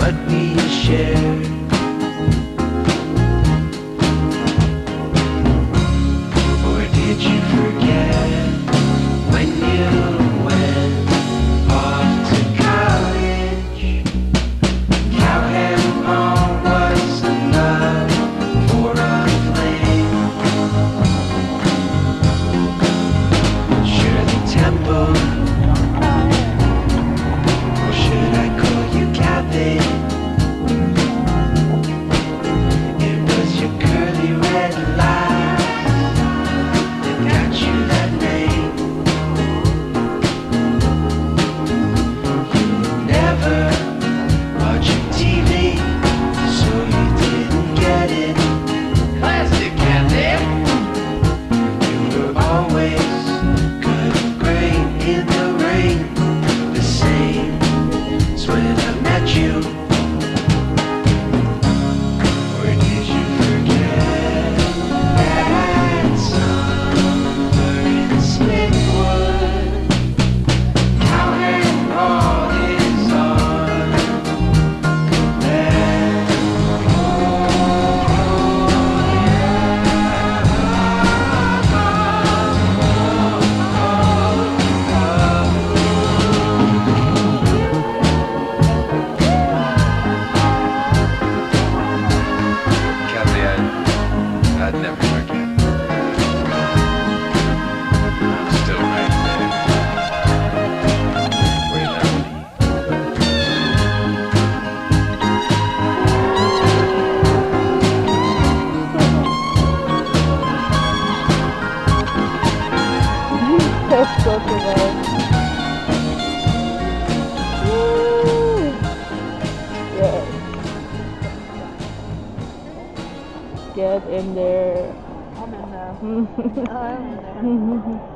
what we shared. Or did you forget when you went off to college? Cowhead Mall was enough for a flame. Shirley Temple, or should I call you Kathy? It was your curly red lies that got you that name. You never watching TV, so you didn't get it. Classic Kathy. You were always good and great in the rain, the same as when I met you. Or did you forget that summer in Smithwood? Cowhead Mall is on there. Kathy, I'd never forget. I'm still right there. Where that That's so good. Woo! Yes. Get in there. I'm in there. I'm in there.